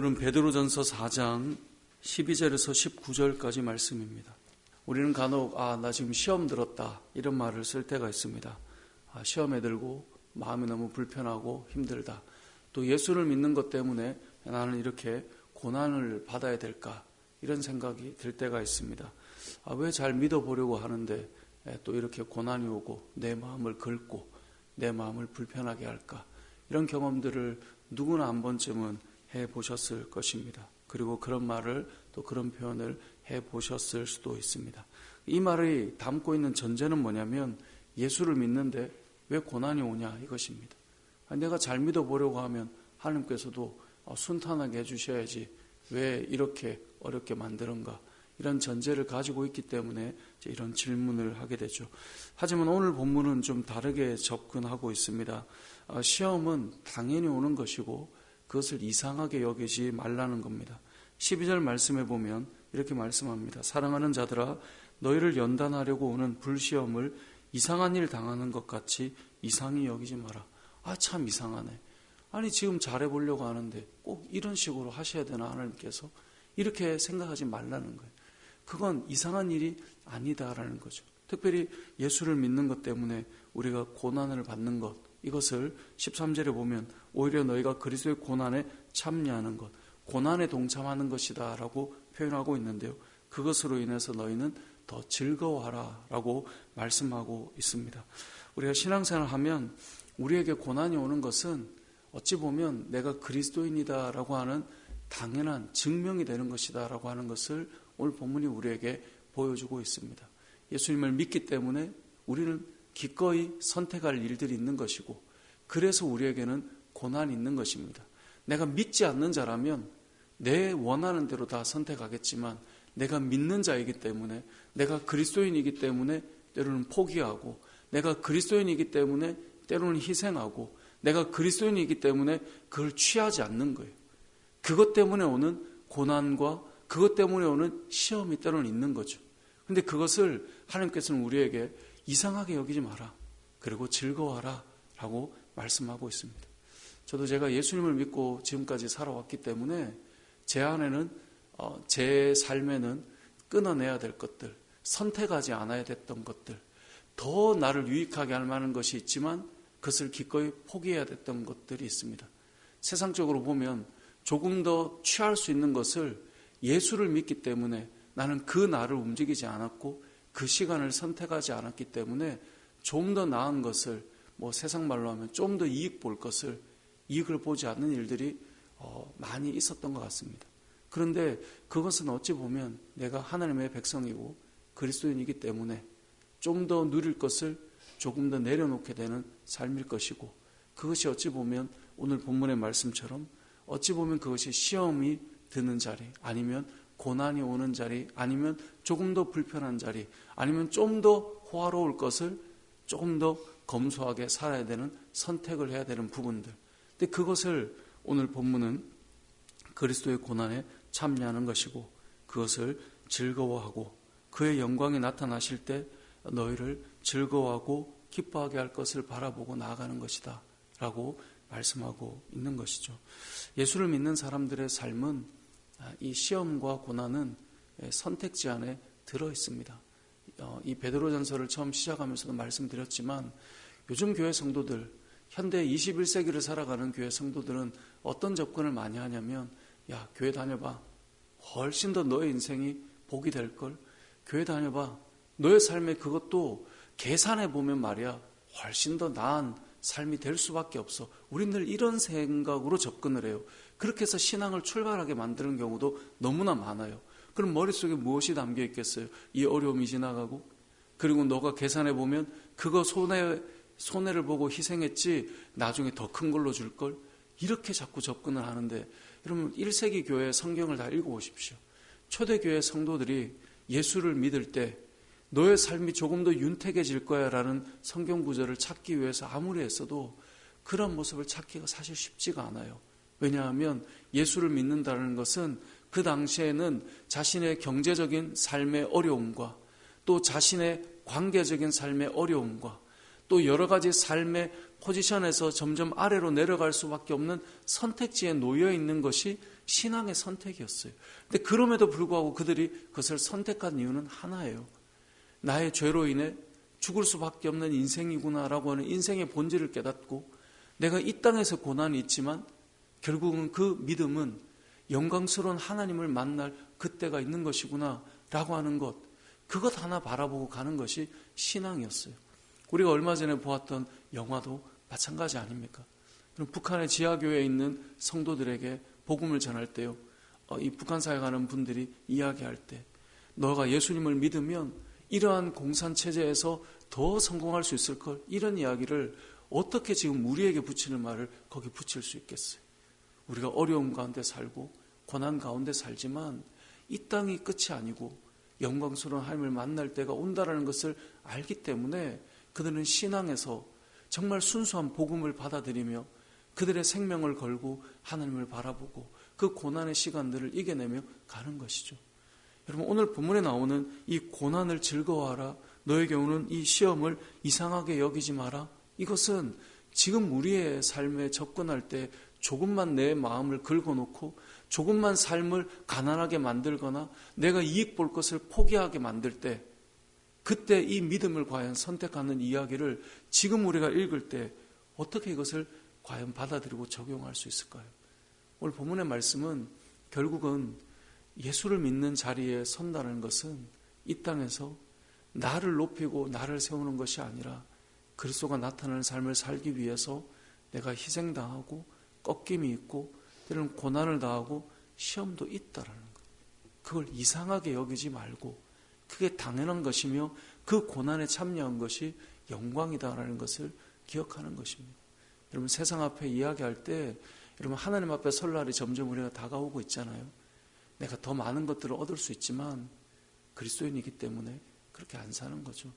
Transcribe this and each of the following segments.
오늘은 베드로전서 4장 12절에서 19절까지 말씀입니다. 우리는 간혹 나 지금 시험 들었다 이런 말을 쓸 때가 있습니다. 시험에 들고 마음이 너무 불편하고 힘들다. 또 예수를 믿는 것 때문에 나는 이렇게 고난을 받아야 될까 이런 생각이 들 때가 있습니다. 왜 잘 믿어보려고 하는데 또 이렇게 고난이 오고 내 마음을 긁고 내 마음을 불편하게 할까. 이런 경험들을 누구나 한 번쯤은 해보셨을 것입니다. 그리고 그런 말을 또 그런 표현을 해보셨을 수도 있습니다. 이 말이 담고 있는 전제는 뭐냐면 예수를 믿는데 왜 고난이 오냐 이것입니다. 내가 잘 믿어보려고 하면 하나님께서도 순탄하게 해주셔야지 왜 이렇게 어렵게 만드는가 이런 전제를 가지고 있기 때문에 이런 질문을 하게 되죠. 하지만 오늘 본문은 좀 다르게 접근하고 있습니다. 시험은 당연히 오는 것이고 그것을 이상하게 여기지 말라는 겁니다. 12절 말씀에 보면 이렇게 말씀합니다. 사랑하는 자들아 너희를 연단하려고 오는 불시험을 이상한 일 당하는 것 같이 이상히 여기지 마라. 참 이상하네. 아니 지금 잘해보려고 하는데 꼭 이런 식으로 하셔야 되나 하나님께서 이렇게 생각하지 말라는 거예요. 그건 이상한 일이 아니다라는 거죠. 특별히 예수를 믿는 것 때문에 우리가 고난을 받는 것 이것을 13절에 보면 오히려 너희가 그리스도의 고난에 참여하는 것 고난에 동참하는 것이다 라고 표현하고 있는데요. 그것으로 인해서 너희는 더 즐거워하라 라고 말씀하고 있습니다. 우리가 신앙생활을 하면 우리에게 고난이 오는 것은 어찌 보면 내가 그리스도인이다 라고 하는 당연한 증명이 되는 것이다 라고 하는 것을 오늘 본문이 우리에게 보여주고 있습니다. 예수님을 믿기 때문에 우리는 기꺼이 선택할 일들이 있는 것이고 그래서 우리에게는 고난이 있는 것입니다. 내가 믿지 않는 자라면 내 원하는 대로 다 선택하겠지만 내가 믿는 자이기 때문에 내가 그리스도인이기 때문에 때로는 포기하고 내가 그리스도인이기 때문에 때로는 희생하고 내가 그리스도인이기 때문에 그걸 취하지 않는 거예요. 그것 때문에 오는 고난과 그것 때문에 오는 시험이 때로는 있는 거죠. 근데 그것을 하나님께서는 우리에게 이상하게 여기지 마라. 그리고 즐거워하라 라고 말씀하고 있습니다. 저도 제가 예수님을 믿고 지금까지 살아왔기 때문에 제 안에는 제 삶에는 끊어내야 될 것들, 선택하지 않아야 됐던 것들, 더 나를 유익하게 할 만한 것이 있지만 그것을 기꺼이 포기해야 됐던 것들이 있습니다. 세상적으로 보면 조금 더 취할 수 있는 것을 예수를 믿기 때문에 나는 그 나를 움직이지 않았고 그 시간을 선택하지 않았기 때문에 좀 더 나은 것을 세상 말로 하면 좀 더 이익 볼 것을 이익을 보지 않는 일들이 많이 있었던 것 같습니다. 그런데 그것은 어찌 보면 내가 하나님의 백성이고 그리스도인이기 때문에 좀 더 누릴 것을 조금 더 내려놓게 되는 삶일 것이고 그것이 어찌 보면 오늘 본문의 말씀처럼 어찌 보면 그것이 시험이 드는 자리 아니면 고난이 오는 자리 아니면 조금 더 불편한 자리 아니면 좀 더 호화로울 것을 조금 더 검소하게 살아야 되는 선택을 해야 되는 부분들. 근데 그것을 오늘 본문은 그리스도의 고난에 참여하는 것이고 그것을 즐거워하고 그의 영광이 나타나실 때 너희를 즐거워하고 기뻐하게 할 것을 바라보고 나아가는 것이다 라고 말씀하고 있는 것이죠. 예수를 믿는 사람들의 삶은 이 시험과 고난은 선택지 안에 들어있습니다. 이 베드로전서를 처음 시작하면서도 말씀드렸지만 요즘 교회 성도들, 현대 21세기를 살아가는 교회 성도들은 어떤 접근을 많이 하냐면 야 교회 다녀봐. 훨씬 더 너의 인생이 복이 될걸. 교회 다녀봐. 너의 삶에 그것도 계산해보면 말이야 훨씬 더 나은 삶이 될 수밖에 없어. 우린 늘 이런 생각으로 접근을 해요. 그렇게 해서 신앙을 출발하게 만드는 경우도 너무나 많아요. 그럼 머릿속에 무엇이 담겨 있겠어요? 이 어려움이 지나가고 그리고 너가 계산해보면 그거 손해를 보고 희생했지 나중에 더 큰 걸로 줄걸? 이렇게 자꾸 접근을 하는데 여러분 1세기 교회 성경을 다 읽어보십시오. 초대교회 성도들이 예수를 믿을 때 너의 삶이 조금 더 윤택해질 거야 라는 성경 구절을 찾기 위해서 아무리 했어도 그런 모습을 찾기가 사실 쉽지가 않아요. 왜냐하면 예수를 믿는다는 것은 그 당시에는 자신의 경제적인 삶의 어려움과 또 자신의 관계적인 삶의 어려움과 또 여러 가지 삶의 포지션에서 점점 아래로 내려갈 수밖에 없는 선택지에 놓여 있는 것이 신앙의 선택이었어요. 근데 그럼에도 불구하고 그들이 그것을 선택한 이유는 하나예요. 나의 죄로 인해 죽을 수밖에 없는 인생이구나라고 하는 인생의 본질을 깨닫고 내가 이 땅에서 고난이 있지만 결국은 그 믿음은 영광스러운 하나님을 만날 그때가 있는 것이구나 라고 하는 것, 그것 하나 바라보고 가는 것이 신앙이었어요. 우리가 얼마 전에 보았던 영화도 마찬가지 아닙니까? 북한의 지하교회에 있는 성도들에게 복음을 전할 때요, 이 북한사에 가는 분들이 이야기할 때 너가 예수님을 믿으면 이러한 공산체제에서 더 성공할 수 있을 걸, 이런 이야기를 어떻게 지금 우리에게 붙이는 말을 거기 붙일 수 있겠어요? 우리가 어려움 가운데 살고 고난 가운데 살지만 이 땅이 끝이 아니고 영광스러운 하나님을 만날 때가 온다라는 것을 알기 때문에 그들은 신앙에서 정말 순수한 복음을 받아들이며 그들의 생명을 걸고 하나님을 바라보고 그 고난의 시간들을 이겨내며 가는 것이죠. 여러분, 오늘 본문에 나오는 이 고난을 즐거워하라, 너의 경우는 이 시험을 이상하게 여기지 마라, 이것은 지금 우리의 삶에 접근할 때 조금만 내 마음을 긁어놓고 조금만 삶을 가난하게 만들거나 내가 이익 볼 것을 포기하게 만들 때, 그때 이 믿음을 과연 선택하는 이야기를 지금 우리가 읽을 때 어떻게 이것을 과연 받아들이고 적용할 수 있을까요? 오늘 본문의 말씀은 결국은 예수를 믿는 자리에 선다는 것은 이 땅에서 나를 높이고 나를 세우는 것이 아니라 그리스도가 나타나는 삶을 살기 위해서 내가 희생당하고 꺾임이 있고 때로는 고난을 당하고 시험도 있다라는 것, 그걸 이상하게 여기지 말고 그게 당연한 것이며 그 고난에 참여한 것이 영광이다라는 것을 기억하는 것입니다. 여러분, 세상 앞에 이야기할 때 여러분, 하나님 앞에 설 날이 점점 우리가 다가오고 있잖아요. 내가 더 많은 것들을 얻을 수 있지만 그리스도인이기 때문에 그렇게 안 사는 거죠.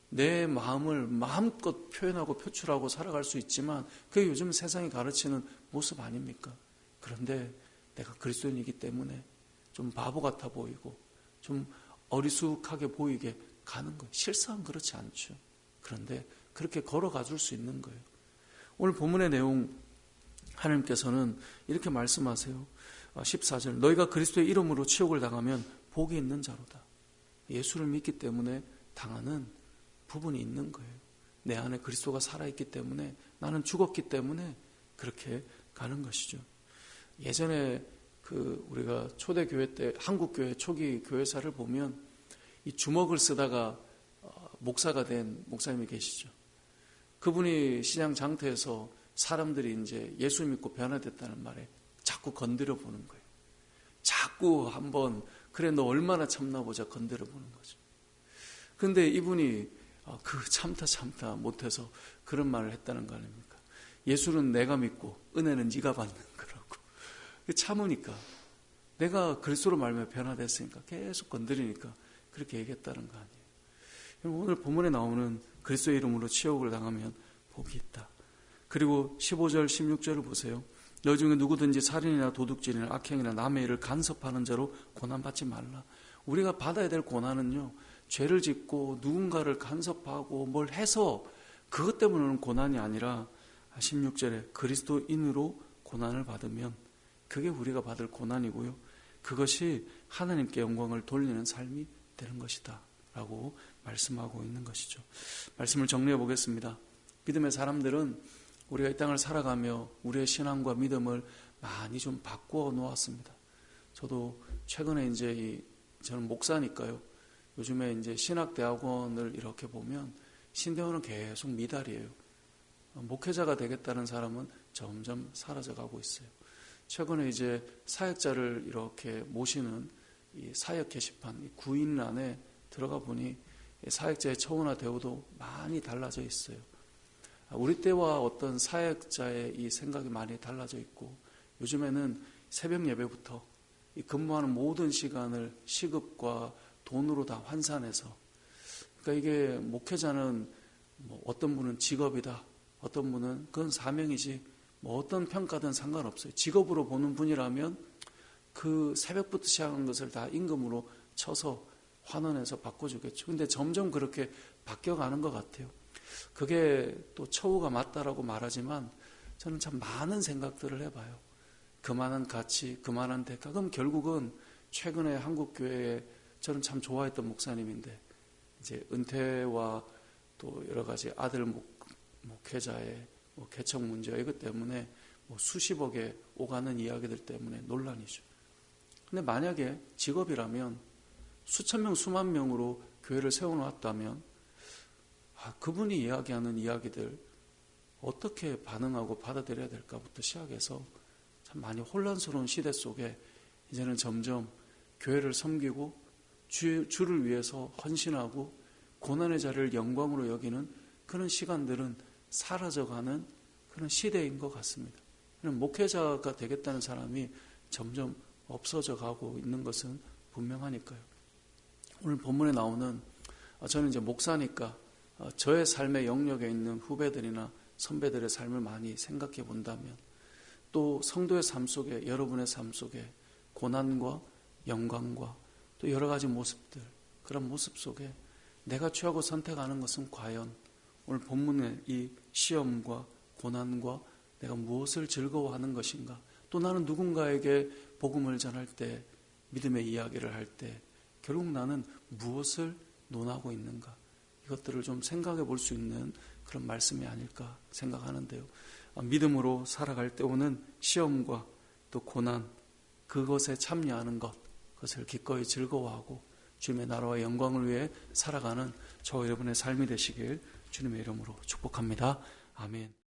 내 마음을 마음껏 표현하고 표출하고 살아갈 수 있지만 그게 요즘 세상이 가르치는 모습 아닙니까? 그런데 내가 그리스도인이기 때문에 좀 바보 같아 보이고 좀 어리숙하게 보이게 가는 거예요. 실상은 그렇지 않죠. 그런데 그렇게 걸어가 줄 수 있는 거예요. 오늘 본문의 내용, 하나님께서는 이렇게 말씀하세요. 14절, 너희가 그리스도의 이름으로 치욕을 당하면 복이 있는 자로다. 예수를 믿기 때문에 당하는 부분이 있는 거예요. 내 안에 그리스도가 살아있기 때문에, 나는 죽었기 때문에 그렇게 가는 것이죠. 예전에 우리가 초대교회 때 한국교회 초기 교회사를 보면 이 주먹을 쓰다가 목사가 된 목사님이 계시죠. 그분이 시장 장터에서 사람들이 이제 예수 믿고 변화됐다는 말에 자꾸 건드려 보는 거예요. 자꾸 한번, 그래 너 얼마나 참나 보자, 건드려 보는 거죠. 그런데 이분이 참다 못해서 그런 말을 했다는 거 아닙니까? 예수는 내가 믿고 은혜는 네가 받는 거라고. 참으니까, 내가 그리스도로 말미암아 변화됐으니까 계속 건드리니까 그렇게 얘기했다는 거 아니에요. 오늘 본문에 나오는 그리스도의 이름으로 치욕을 당하면 복이 있다. 그리고 15절 16절을 보세요. 너 중에 누구든지 살인이나 도둑질이나 악행이나 남의 일을 간섭하는 자로 고난받지 말라. 우리가 받아야 될 고난은요, 죄를 짓고 누군가를 간섭하고 뭘 해서 그것 때문에 오는 고난이 아니라 16절에 그리스도인으로 고난을 받으면 그게 우리가 받을 고난이고요, 그것이 하나님께 영광을 돌리는 삶이 되는 것이다 라고 말씀하고 있는 것이죠. 말씀을 정리해 보겠습니다. 믿음의 사람들은 우리가 이 땅을 살아가며 우리의 신앙과 믿음을 많이 좀 바꾸어 놓았습니다. 저도 최근에 저는 목사니까요. 요즘에 이제 신학대학원을 이렇게 보면 신대원은 계속 미달이에요. 목회자가 되겠다는 사람은 점점 사라져가고 있어요. 최근에 이제 사역자를 이렇게 모시는 이 사역 게시판, 이 구인란에 들어가 보니 사역자의 처우나 대우도 많이 달라져 있어요. 우리 때와 어떤 사역자의 이 생각이 많이 달라져 있고, 요즘에는 새벽 예배부터 이 근무하는 모든 시간을 시급과 돈으로 다 환산해서, 그러니까 이게 목회자는 어떤 분은 직업이다, 어떤 분은 그건 사명이지, 어떤 평가든 상관없어요. 직업으로 보는 분이라면 그 새벽부터 시작한 것을 다 임금으로 쳐서 환원해서 바꿔주겠죠. 근데 점점 그렇게 바뀌어가는 것 같아요. 그게 또 처우가 맞다라고 말하지만 저는 참 많은 생각들을 해봐요. 그만한 가치, 그만한 대가. 그럼 결국은 최근에 한국 교회에 저는 참 좋아했던 목사님인데 이제 은퇴와 또 여러 가지 아들 목회자의 개척 문제와 이것 때문에 수십억에 오가는 이야기들 때문에 논란이죠. 근데 만약에 직업이라면 수천 명, 수만 명으로 교회를 세워놓았다면 그분이 이야기하는 이야기들 어떻게 반응하고 받아들여야 될까부터 시작해서 참 많이 혼란스러운 시대 속에 이제는 점점 교회를 섬기고 주를 위해서 헌신하고 고난의 자리를 영광으로 여기는 그런 시간들은 사라져가는 그런 시대인 것 같습니다. 목회자가 되겠다는 사람이 점점 없어져 가고 있는 것은 분명하니까요. 오늘 본문에 나오는 저는 이제 목사니까 저의 삶의 영역에 있는 후배들이나 선배들의 삶을 많이 생각해 본다면 또 성도의 삶 속에 여러분의 삶 속에 고난과 영광과 또 여러 가지 모습들 그런 모습 속에 내가 취하고 선택하는 것은 과연 오늘 본문의 이 시험과 고난과 내가 무엇을 즐거워하는 것인가 또 나는 누군가에게 복음을 전할 때 믿음의 이야기를 할 때 결국 나는 무엇을 논하고 있는가 이것들을 좀 생각해 볼 수 있는 그런 말씀이 아닐까 생각하는데요. 믿음으로 살아갈 때 오는 시험과 또 고난 그것에 참여하는 것 그것을 기꺼이 즐거워하고 주님의 나라와 영광을 위해 살아가는 저와 여러분의 삶이 되시길 주님의 이름으로 축복합니다. 아멘.